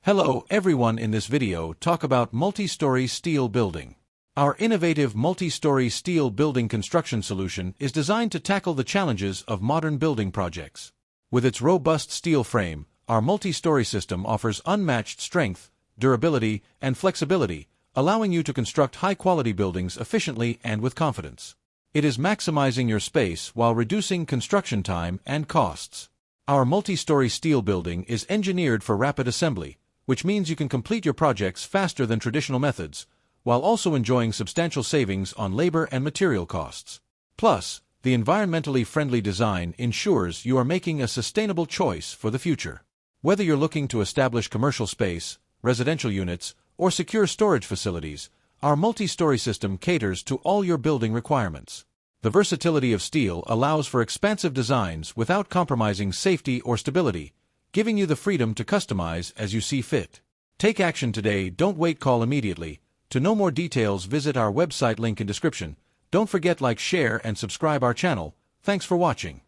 Hello everyone, in this video talk about multi-story steel building. Our innovative multi-story steel building construction solution is designed to tackle the challenges of modern building projects. With its robust steel frame, our multi-story system offers unmatched strength, durability, and flexibility, allowing you to construct high-quality buildings efficiently and with confidence. It is maximizing your space while reducing construction time and costs. Our multi-story steel building is engineered for rapid assembly, which means you can complete your projects faster than traditional methods, while also enjoying substantial savings on labor and material costs. Plus, the environmentally friendly design ensures you are making a sustainable choice for the future. Whether you're looking to establish commercial space, residential units, or secure storage facilities, our multi-story system caters to all your building requirements. The versatility of steel allows for expansive designs without compromising safety or stability, giving you the freedom to customize as you see fit. Take action today, don't wait, call immediately. To know more details, visit our website, link in description. Don't forget, like, share and subscribe our channel. Thanks for watching.